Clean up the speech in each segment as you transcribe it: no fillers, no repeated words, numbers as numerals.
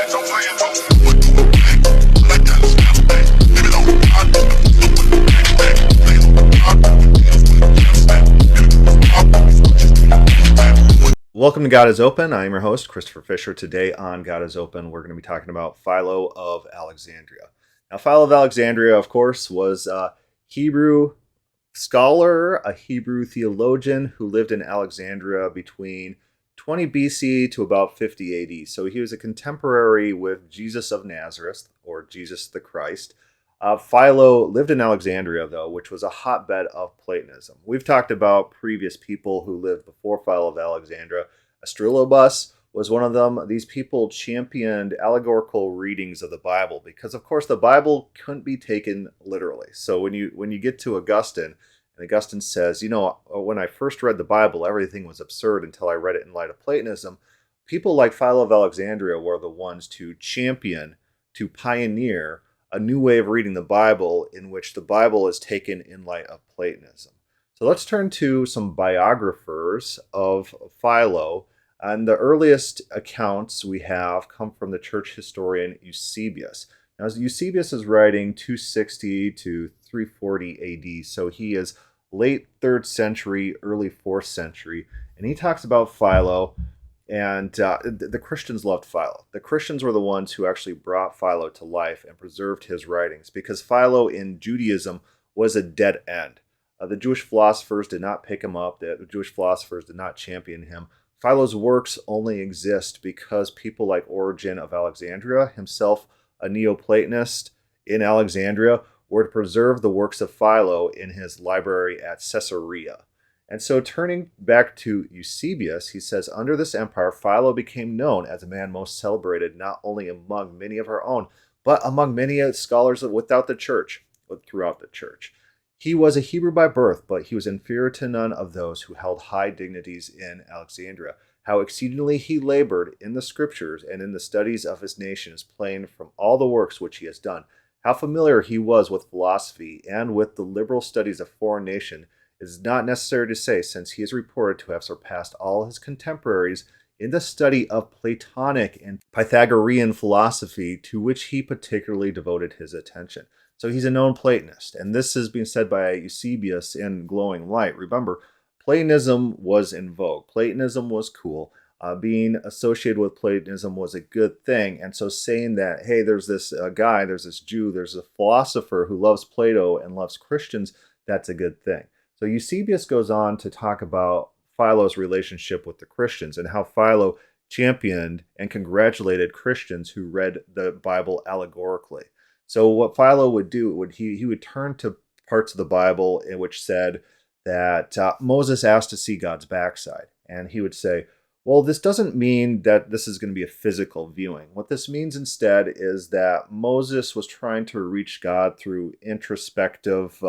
Welcome to God is Open. I am your host, Christopher Fisher. Today on God is Open, we're going to be talking about Philo of Alexandria. Now, Philo of Alexandria, of course, was a Hebrew scholar, a Hebrew theologian who lived in Alexandria between 20 BC to about 50 AD. So he was a contemporary with Jesus of Nazareth, or Jesus the Christ. Philo lived in Alexandria, though, which was a hotbed of Platonism. We've talked about previous people who lived before Philo of Alexandria. Astrolobus was one of them. These people championed allegorical readings of the Bible because, of course, the Bible couldn't be taken literally. So when you get to Augustine, and Augustine says, when I first read the Bible, everything was absurd until I read it in light of Platonism. People like Philo of Alexandria were the ones to champion, to pioneer a new way of reading the Bible in which the Bible is taken in light of Platonism. So let's turn to some biographers of Philo. And the earliest accounts we have come from the church historian Eusebius. Now, Eusebius is writing 260 to 340 AD, so he is late 3rd century, early 4th century, and he talks about Philo. And the Christians loved Philo. The Christians were the ones who actually brought Philo to life and preserved his writings because Philo in Judaism was a dead end. The Jewish philosophers did not pick him up. The Jewish philosophers did not champion him. Philo's works only exist because people like Origen of Alexandria, himself a Neoplatonist in Alexandria, were to preserve the works of Philo in his library at Caesarea. And so turning back to Eusebius, he says, under this empire, Philo became known as a man most celebrated, not only among many of our own, but among many scholars throughout the church. He was a Hebrew by birth, but he was inferior to none of those who held high dignities in Alexandria. How exceedingly he labored in the scriptures and in the studies of his nation is plain from all the works which he has done. How familiar he was with philosophy and with the liberal studies of foreign nations. It is not necessary to say, since he is reported to have surpassed all his contemporaries in the study of Platonic and Pythagorean philosophy, to which he particularly devoted his attention. So he's a known Platonist, and this is being said by Eusebius in glowing light. Remember, Platonism was in vogue. Platonism was cool. Being associated with Platonism was a good thing, and so saying that, hey, there's this guy, there's this Jew, there's a philosopher who loves Plato and loves Christians, that's a good thing. So Eusebius goes on to talk about Philo's relationship with the Christians and how Philo championed and congratulated Christians who read the Bible allegorically. So what Philo would do, he would turn to parts of the Bible in which said that Moses asked to see God's backside. And he would say, well, this doesn't mean that this is going to be a physical viewing. What this means instead is that Moses was trying to reach God through introspective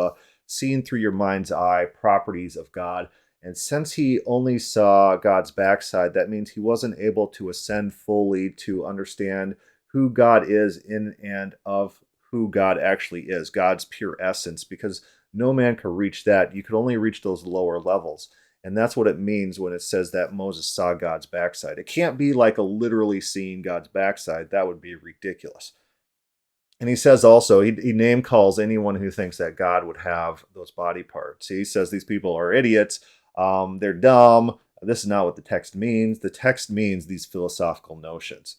seeing through your mind's eye properties of God. And since he only saw God's backside, that means he wasn't able to ascend fully to understand who God is in and of who God actually is, God's pure essence, because no man could reach that. You could only reach those lower levels. And that's what it means when it says that Moses saw God's backside. It can't be like a literally seeing God's backside. That would be ridiculous. And he says also, he name calls anyone who thinks that God would have those body parts. He says these people are idiots. They're dumb. This is not what the text means. The text means these philosophical notions.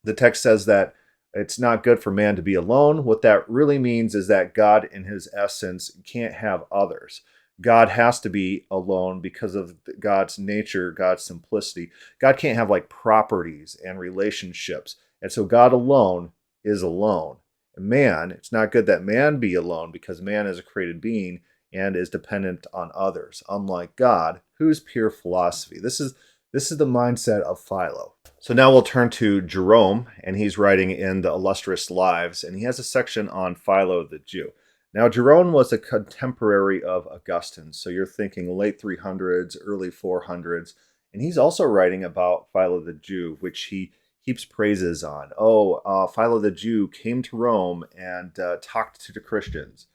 The text says that it's not good for man to be alone. What that really means is that God in his essence can't have others. God has to be alone because of God's nature, God's simplicity. God can't have like properties and relationships. And so God alone is alone. Man, it's not good that man be alone because man is a created being and is dependent on others, unlike God, who's pure philosophy. This is the mindset of Philo. So now we'll turn to Jerome, and he's writing in the Illustrious Lives, and he has a section on Philo the Jew. Now, Jerome was a contemporary of Augustine, so you're thinking late 300s, early 400s, and he's also writing about Philo the Jew, which he heaps praises on. Philo the Jew came to Rome and talked to the Christians,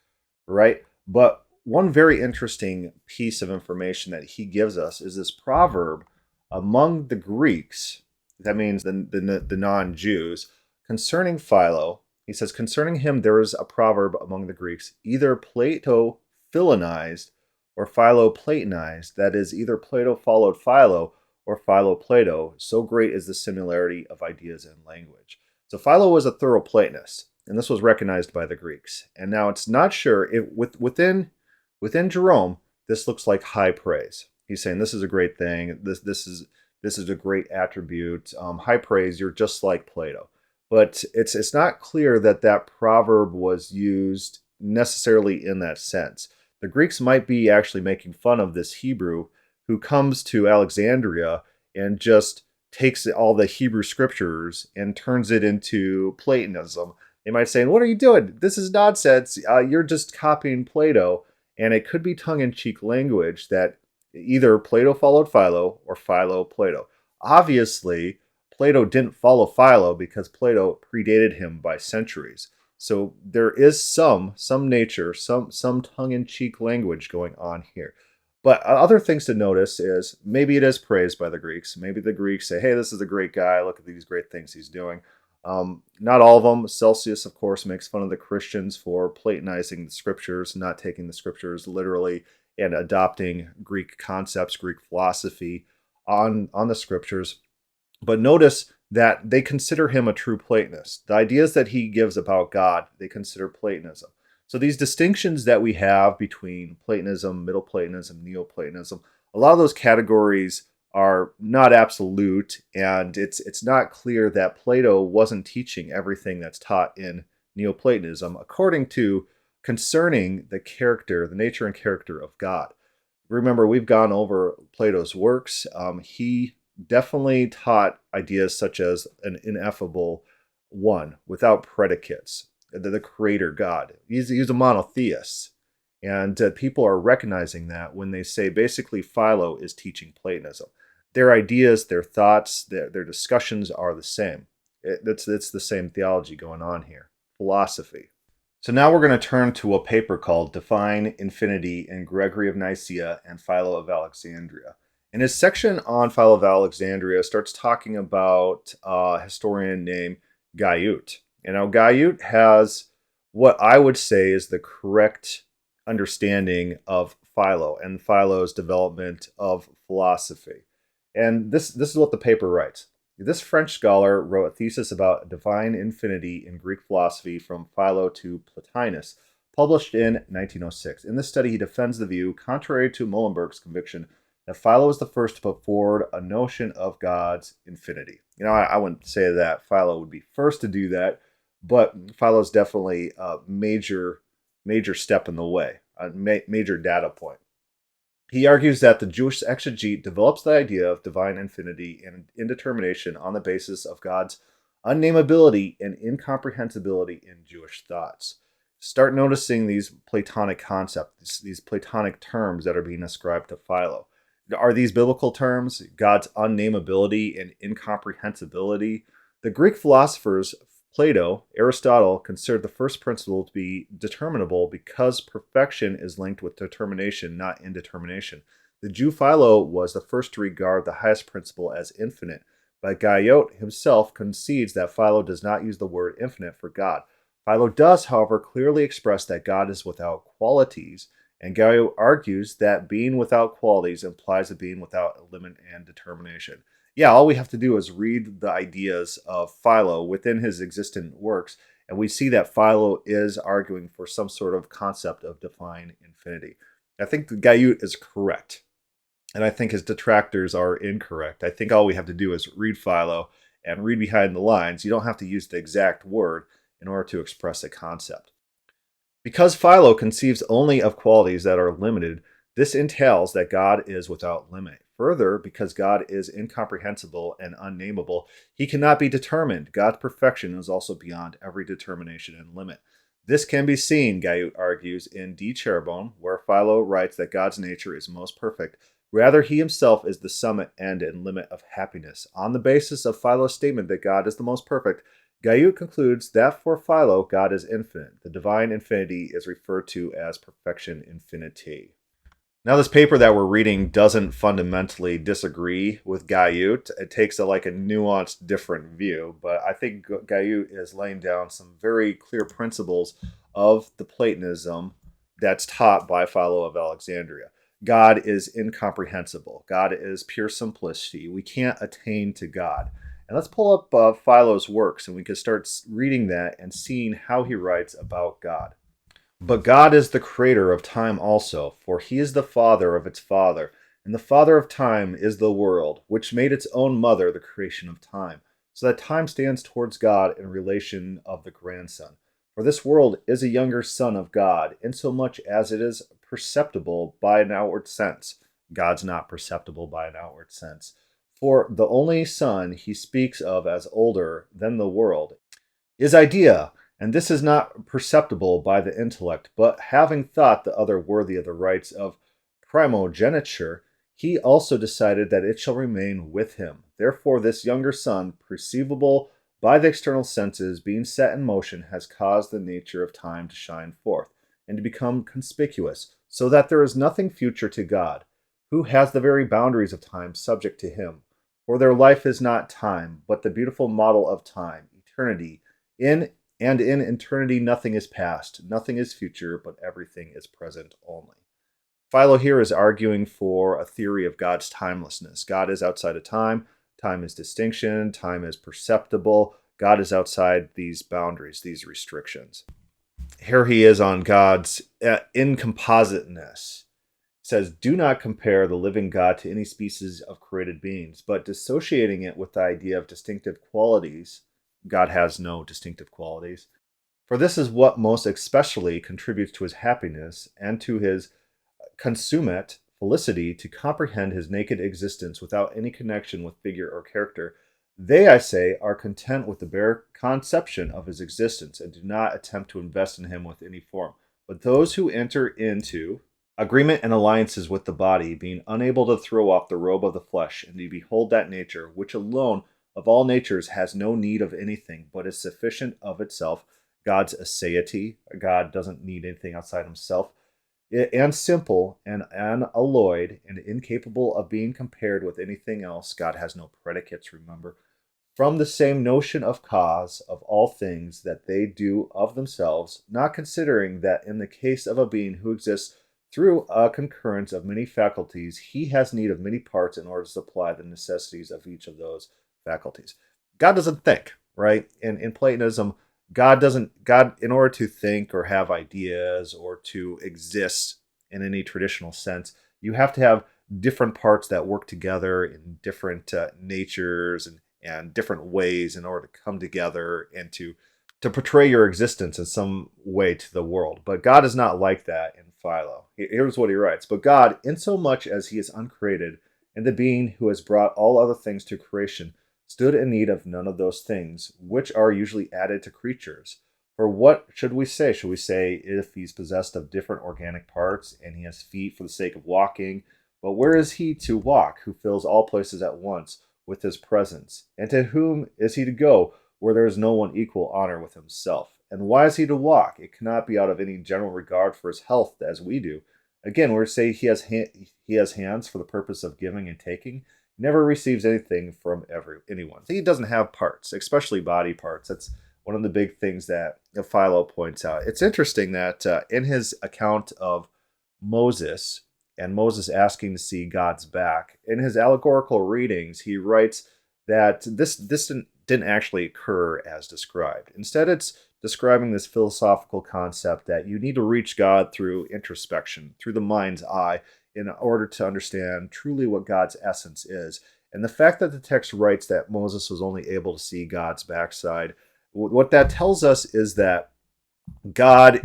right? But one very interesting piece of information that he gives us is this proverb among the Greeks. that means the non-Jews, concerning Philo, he says, concerning him there is a proverb among the Greeks, either Plato Philonized or Philo Platonized, that is, either Plato followed Philo or Philo Plato, so great is the similarity of ideas and language. So Philo was a thorough Platonist, and this was recognized by the Greeks. And now it's not sure if within Jerome, this looks like high praise. He's saying this is a great thing. This is a great attribute. High praise. You're just like Plato. But it's not clear that that proverb was used necessarily in that sense. The Greeks might be actually making fun of this Hebrew who comes to Alexandria and just takes all the Hebrew scriptures and turns it into Platonism. They might say, "What are you doing? This is nonsense. You're just copying Plato." And it could be tongue-in-cheek language that either Plato followed Philo or Philo Plato. Obviously, Plato didn't follow Philo because Plato predated him by centuries. So there is some nature, some tongue-in-cheek language going on here. But other things to notice is maybe it is praised by the Greeks. Maybe the Greeks say, "Hey, this is a great guy. Look at these great things he's doing." Not all of them. Celsius, of course, makes fun of the Christians for Platonizing the scriptures, not taking the scriptures literally, and adopting Greek concepts, Greek philosophy on the scriptures. But notice that they consider him a true Platonist. The ideas that he gives about God, they consider Platonism. So these distinctions that we have between Platonism, Middle Platonism, Neoplatonism, a lot of those categories are not absolute, and it's not clear that Plato wasn't teaching everything that's taught in Neoplatonism according to concerning the character, the nature and character of God. Remember, we've gone over Plato's works. He definitely taught ideas such as an ineffable one without predicates, the creator God. He's a monotheist. And people are recognizing that when they say basically Philo is teaching Platonism. Their ideas, their thoughts, their discussions are the same. It's the same theology going on here, philosophy. So now we're going to turn to a paper called Define Infinity in Gregory of Nicaea and Philo of Alexandria. And his section on Philo of Alexandria starts talking about a historian named Guyot. And now Guyot has what I would say is the correct understanding of Philo and Philo's development of philosophy. And this is what the paper writes. This French scholar wrote a thesis about divine infinity in Greek philosophy from Philo to Plotinus, published in 1906. In this study, he defends the view, contrary to Muhlenberg's conviction, that Philo was the first to put forward a notion of God's infinity. You know, I wouldn't say that Philo would be first to do that, but Philo is definitely a major step in the way, a major data point. He argues that the Jewish exegete develops the idea of divine infinity and indetermination on the basis of God's unnamability and incomprehensibility in Jewish thoughts. Start noticing these Platonic concepts, these Platonic terms that are being ascribed to Philo. Are these biblical terms? God's unnamability and incomprehensibility? The Greek philosophers Plato, Aristotle considered the first principle to be determinable because perfection is linked with determination, not indetermination. The Jew Philo was the first to regard the highest principle as infinite, but Guyot himself concedes that Philo does not use the word infinite for God. Philo does, however, clearly express that God is without qualities, and Guyot argues that being without qualities implies a being without a limit and determination. Yeah, all we have to do is read the ideas of Philo within his existent works, and we see that Philo is arguing for some sort of concept of divine infinity. I think Guyot is correct, and I think his detractors are incorrect. I think all we have to do is read Philo and read behind the lines. You don't have to use the exact word in order to express a concept. Because Philo conceives only of qualities that are limited, this entails that God is without limit. Further, because God is incomprehensible and unnameable, he cannot be determined. God's perfection is also beyond every determination and limit. This can be seen, Guyot argues, in De Cherubim, where Philo writes that God's nature is most perfect. Rather, he himself is the summit, end, and limit of happiness. On the basis of Philo's statement that God is the most perfect, Guyot concludes that for Philo, God is infinite. The divine infinity is referred to as perfection infinity. Now, this paper that we're reading doesn't fundamentally disagree with Guyot. It takes a nuanced, different view, but I think Guyot is laying down some very clear principles of the Platonism that's taught by Philo of Alexandria. God is incomprehensible. God is pure simplicity. We can't attain to God. And let's pull up Philo's works, and we can start reading that and seeing how he writes about God. But God is the creator of time also, for he is the father of its father, and the father of time is the world, which made its own mother the creation of time, so that time stands towards God in relation of the grandson. For this world is a younger son of God, insomuch as it is perceptible by an outward sense. God's not perceptible by an outward sense. For the only son he speaks of as older than the world is idea, and this is not perceptible by the intellect, but having thought the other worthy of the rights of primogeniture, he also decided that it shall remain with him. Therefore, this younger son, perceivable by the external senses, being set in motion, has caused the nature of time to shine forth and to become conspicuous, so that there is nothing future to God, who has the very boundaries of time subject to him. For their life is not time, but the beautiful model of time, eternity. In and in eternity nothing is past, nothing is future, but everything is present only. Philo here is arguing for a theory of God's timelessness. God is outside of time. Time is distinction. Time is perceptible. God is outside these boundaries, these restrictions. Here he is on God's incompositeness. Says, do not compare the living God to any species of created beings, but dissociating it with the idea of distinctive qualities. God has no distinctive qualities. For this is what most especially contributes to his happiness and to his consummate felicity, to comprehend his naked existence without any connection with figure or character. They, I say, are content with the bare conception of his existence and do not attempt to invest in him with any form. But those who enter into agreement and alliances with the body, being unable to throw off the robe of the flesh and to behold that nature, which alone of all natures has no need of anything, but is sufficient of itself, God's aseity. God doesn't need anything outside himself, and simple and unalloyed and incapable of being compared with anything else. God has no predicates, remember. From the same notion of cause of all things that they do of themselves, not considering that in the case of a being who exists through a concurrence of many faculties, he has need of many parts in order to supply the necessities of each of those faculties. God doesn't think, right? In Platonism, God, in order to think or have ideas or to exist in any traditional sense, you have to have different parts that work together in different natures and different ways in order to come together and to portray your existence in some way to the world. But God is not like that in Philo. Here's what he writes. But God, insomuch as he is uncreated, and the being who has brought all other things to creation, stood in need of none of those things, which are usually added to creatures. For what should we say? Should we say if he's possessed of different organic parts and he has feet for the sake of walking? But where is he to walk, who fills all places at once with his presence? And to whom is he to go, where there is no one equal honor with himself? And why is he to walk? It cannot be out of any general regard for his health, as we do. Again, we're saying he has hands for the purpose of giving and taking. He never receives anything from anyone. He doesn't have parts, especially body parts. That's one of the big things that Philo points out. It's interesting that in his account of Moses and Moses asking to see God's back, in his allegorical readings, he writes that this didn't actually occur as described. Instead, it's describing this philosophical concept that you need to reach God through introspection, through the mind's eye, in order to understand truly what God's essence is. And the fact that the text writes that Moses was only able to see God's backside, what that tells us is that God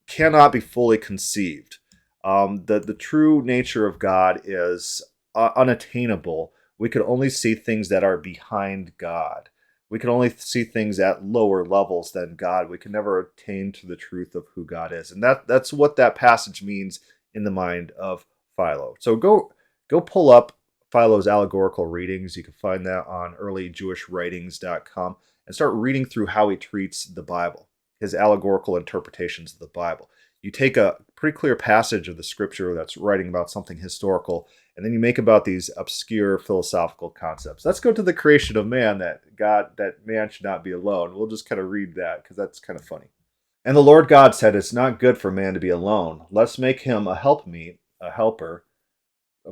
cannot be fully conceived. The true nature of God is unattainable. We can only see things that are behind God. We can only see things at lower levels than God. We can never attain to the truth of who God is. And that's what that passage means in the mind of Philo. So go pull up Philo's allegorical readings. You can find that on earlyjewishwritings.com and start reading through how he treats the Bible, his allegorical interpretations of the Bible. You take a pretty clear passage of the scripture that's writing about something historical, and then you make about these obscure philosophical concepts. Let's go to the creation of man, that man should not be alone. We'll just kind of read that because that's kind of funny. And the Lord God said, "It's not good for man to be alone. Let's make him a helpmeet, a helper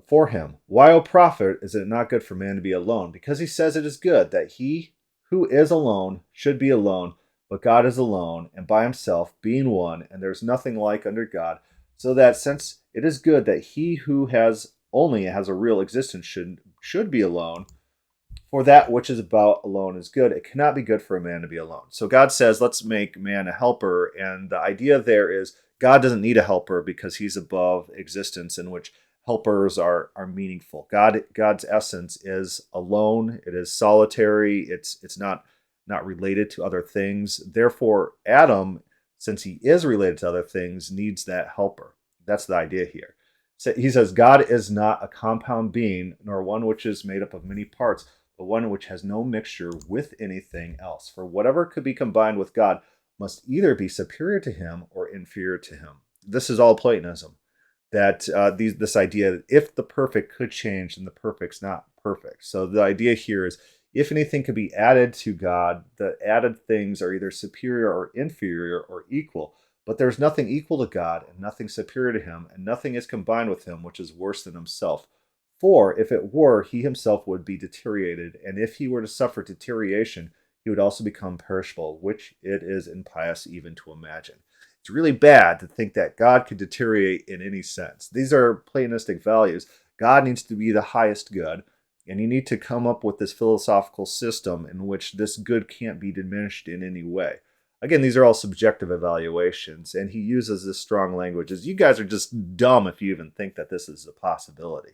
for him. Why, O prophet, is it not good for man to be alone? Because he says it is good that he who is alone should be alone, but God is alone and by himself, being one, and there is nothing like under God. So that since it is good that he who has a real existence should be alone, for that which is about alone is good. It cannot be good for a man to be alone." So God says, let's make man a helper. And the idea there is God doesn't need a helper because he's above existence, in which helpers are meaningful. God's essence is alone. It is solitary. It's not related to other things. Therefore, Adam, since he is related to other things, needs that helper. That's the idea here. So he says, God is not a compound being, nor one which is made up of many parts, but one which has no mixture with anything else. For whatever could be combined with God must either be superior to him or inferior to him. This is all Platonism. That this idea that if the perfect could change, then the perfect's not perfect. So the idea here is, if anything could be added to God, the added things are either superior or inferior or equal. But there's nothing equal to God and nothing superior to him, and nothing is combined with him which is worse than himself. For if it were, he himself would be deteriorated, and if he were to suffer deterioration, he would also become perishable, which it is impious even to imagine. It's really bad to think that God could deteriorate in any sense. These are Platonistic values. God needs to be the highest good, and you need to come up with this philosophical system in which this good can't be diminished in any way. Again, these are all subjective evaluations, and he uses this strong language as, you guys are just dumb if you even think that this is a possibility.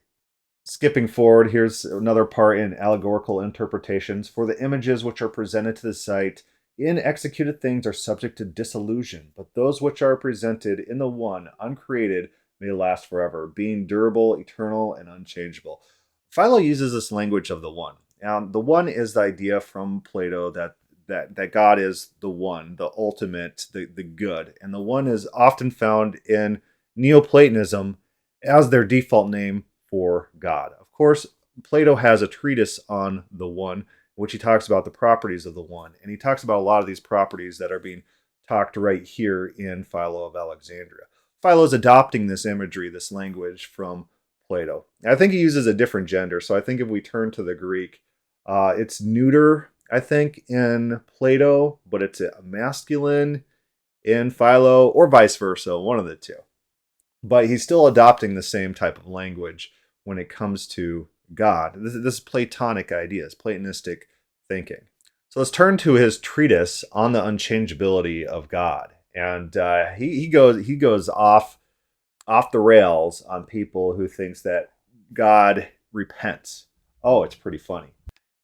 Skipping forward, here's another part in allegorical interpretations. For the images which are presented to the sight in executed things are subject to dissolution, but those which are presented in the one, uncreated, may last forever, being durable, eternal, and unchangeable. Philo uses this language of the one. The one is the idea from Plato that God is the one, the ultimate, the good. And the one is often found in Neoplatonism as their default name for God. Of course, Plato has a treatise on the one, in which he talks about the properties of the one. And he talks about a lot of these properties that are being talked right here in Philo of Alexandria. Philo is adopting this imagery, this language from Plato. I think he uses a different gender. So I think if we turn to the Greek, it's neuter, I think, in Plato, but it's a masculine in Philo, or vice versa, one of the two. But he's still adopting the same type of language when it comes to God. This is Platonic ideas, Platonistic thinking. So let's turn to his treatise on the unchangeability of God, and he goes off the rails on people who thinks that God repents. Oh, it's pretty funny.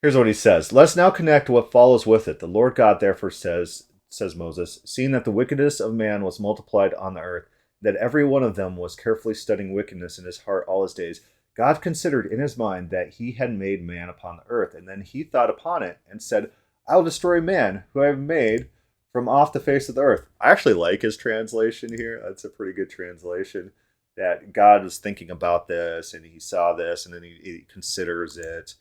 Here's what he says. Let's now connect what follows with it. The Lord God therefore says Moses, seeing that the wickedness of man was multiplied on the earth, that every one of them was carefully studying wickedness in his heart all his days, God considered in his mind that he had made man upon the earth, and then he thought upon it and said, I will destroy man who I have made from off the face of the earth. I actually like his translation here. That's a pretty good translation. That God was thinking about this, and he saw this, and then he considers it.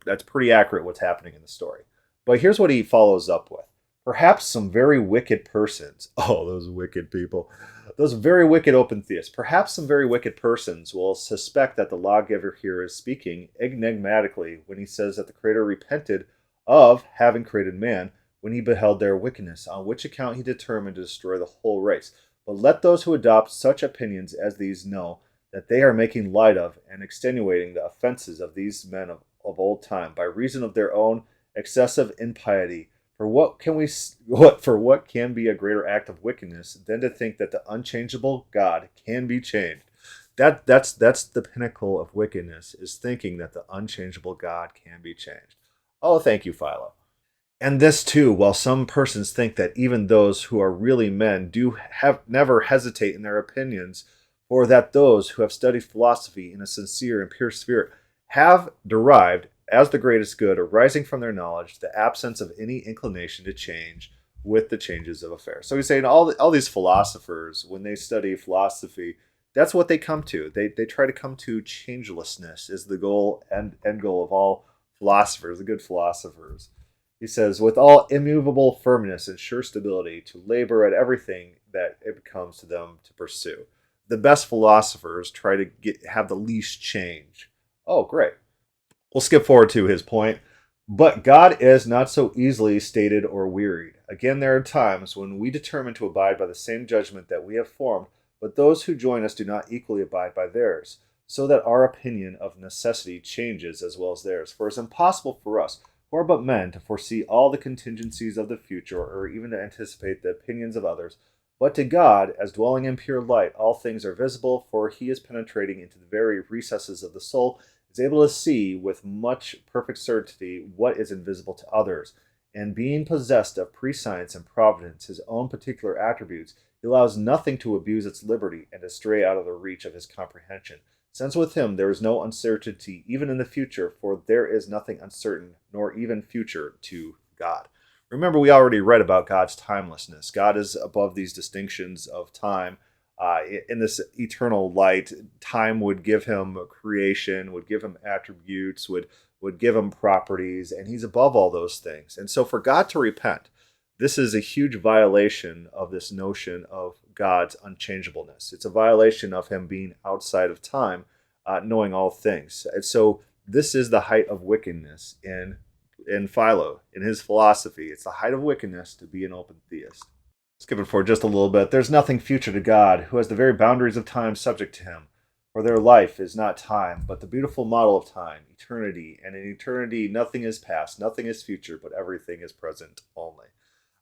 That's pretty accurate what's happening in the story. But here's what he follows up with. Perhaps some very wicked persons, oh, those wicked people, those very wicked open theists, perhaps some very wicked persons will suspect that the lawgiver here is speaking enigmatically when he says that the Creator repented of having created man when he beheld their wickedness, on which account he determined to destroy the whole race. But let those who adopt such opinions as these know that they are making light of and extenuating the offenses of these men of old time by reason of their own excessive impiety. For what can be a greater act of wickedness than to think that the unchangeable God can be changed? That's the pinnacle of wickedness, is thinking that the unchangeable God can be changed. Oh, thank you, Philo. And this too, while some persons think that even those who are really men do never hesitate in their opinions, or that those who have studied philosophy in a sincere and pure spirit have derived as the greatest good arising from their knowledge the absence of any inclination to change with the changes of affairs. So he's saying all these philosophers, when they study philosophy, that's what they come to. They try to come to changelessness is the goal and end goal of all philosophers, the good philosophers. He says, with all immovable firmness and sure stability, to labor at everything that it becomes to them to pursue. The best philosophers try to have the least change. Oh, great. We'll skip forward to his point. But God is not so easily stated or wearied. Again, there are times when we determine to abide by the same judgment that we have formed, but those who join us do not equally abide by theirs, so that our opinion of necessity changes as well as theirs. For it is impossible for us, who are but men, to foresee all the contingencies of the future, or even to anticipate the opinions of others. But to God, as dwelling in pure light, all things are visible, for he is penetrating into the very recesses of the soul, is able to see with much perfect certainty what is invisible to others. And being possessed of prescience and providence, his own particular attributes, he allows nothing to abuse its liberty and to stray out of the reach of his comprehension. Since with him there is no uncertainty even in the future, for there is nothing uncertain, nor even future to God. Remember, we already read about God's timelessness. God is above these distinctions of time. In this eternal light, time would give him creation, would give him attributes, would give him properties, and he's above all those things. And so for God to repent, this is a huge violation of this notion of God's unchangeableness. It's a violation of him being outside of time, knowing all things. And so this is the height of wickedness in Philo, in his philosophy. It's the height of wickedness to be an open theist. Skip it for just a little bit. There's nothing future to God, who has the very boundaries of time subject to him. For their life is not time, but the beautiful model of time, eternity. And in eternity, nothing is past, nothing is future, but everything is present only.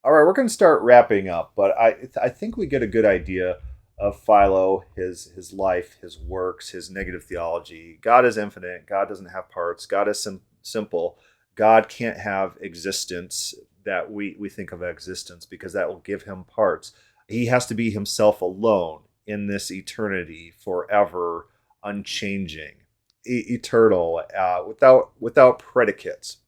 All right, we're going to start wrapping up, but I think we get a good idea of Philo, his life, his works, his negative theology. God is infinite. God doesn't have parts. God is simple. God can't have existence that we think of existence, because that will give him parts. He has to be himself alone in this eternity, forever, unchanging, eternal, without predicates.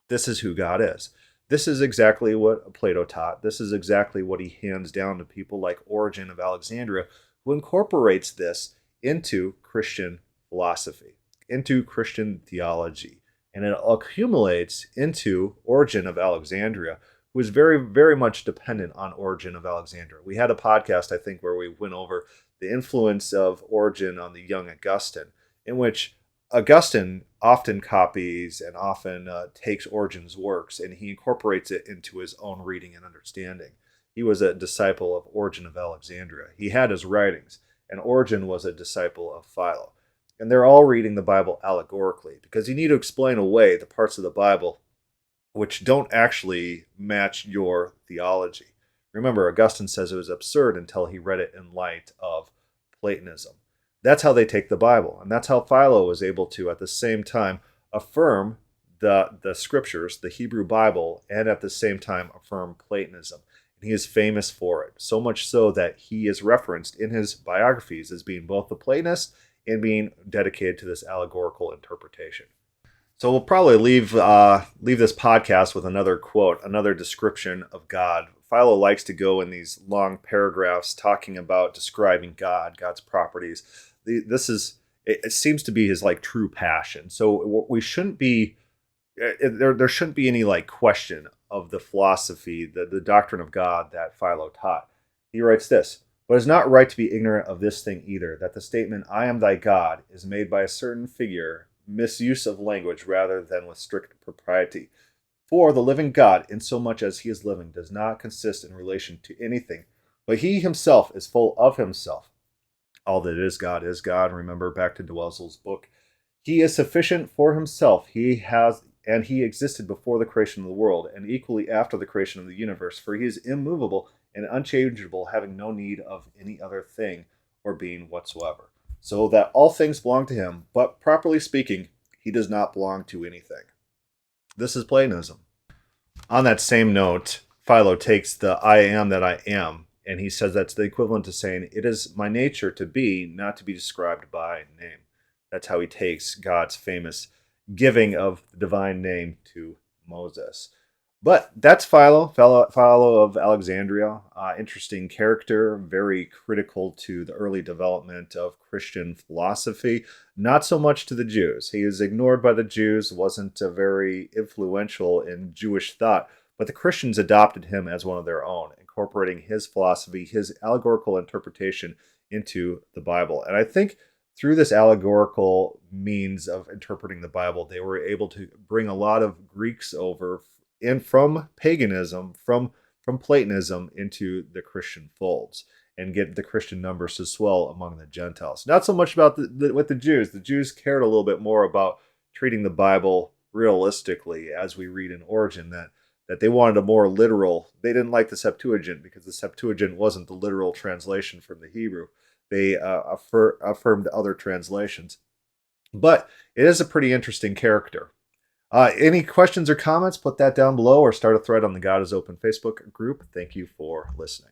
This is who God is. This is exactly what Plato taught. This is exactly what he hands down to people like Origen of Alexandria, who incorporates this into Christian philosophy, into Christian theology. And it accumulates into Origen of Alexandria, who is very, very much dependent on Origen of Alexandria. We had a podcast, I think, where we went over the influence of Origen on the young Augustine, in which Augustine often copies and often takes Origen's works, and he incorporates it into his own reading and understanding. He was a disciple of Origen of Alexandria. He had his writings, and Origen was a disciple of Philo. And they're all reading the Bible allegorically, because you need to explain away the parts of the Bible which don't actually match your theology. Remember, Augustine says it was absurd until he read it in light of Platonism. That's how they take the Bible, and that's how Philo was able to, at the same time, affirm the scriptures, the Hebrew Bible, and at the same time affirm Platonism. And he is famous for it, so much so that he is referenced in his biographies as being both the Platonist and being dedicated to this allegorical interpretation. So we'll probably leave this podcast with another quote, another description of God. Philo likes to go in these long paragraphs talking about describing God, God's properties. It seems to be his like true passion. So we shouldn't be there shouldn't be any like question of the philosophy, the doctrine of God that Philo taught. He writes this: but it is not right to be ignorant of this thing either, that the statement, I am thy God, is made by a certain figure, misuse of language rather than with strict propriety. For the living God, insomuch as he is living, does not consist in relation to anything, but he himself is full of himself. All that is God. Remember back to Dwell's book. He is sufficient for himself. He existed before the creation of the world, and equally after the creation of the universe, for he is immovable and unchangeable, having no need of any other thing or being whatsoever. So that all things belong to him, but properly speaking, he does not belong to anything. This is Platonism. On that same note, Philo takes the I am that I am, and he says that's the equivalent to saying, it is my nature to be, not to be described by name. That's how he takes God's famous giving of the divine name to Moses. But that's Philo of Alexandria. Interesting character, very critical to the early development of Christian philosophy. Not so much to the Jews. He is ignored by the Jews, wasn't very influential in Jewish thought, but the Christians adopted him as one of their own, incorporating his philosophy, his allegorical interpretation into the Bible. And I think through this allegorical means of interpreting the Bible, they were able to bring a lot of Greeks over in from paganism, from Platonism into the Christian folds, and get the Christian numbers to swell among the Gentiles. Not so much about with the Jews. The Jews cared a little bit more about treating the Bible realistically, as we read in Origin, that they wanted a more literal. They didn't like the Septuagint because the Septuagint wasn't the literal translation from the Hebrew. They affirmed other translations. But it is a pretty interesting character. Any questions or comments, put that down below or start a thread on the God is Open Facebook group. Thank you for listening.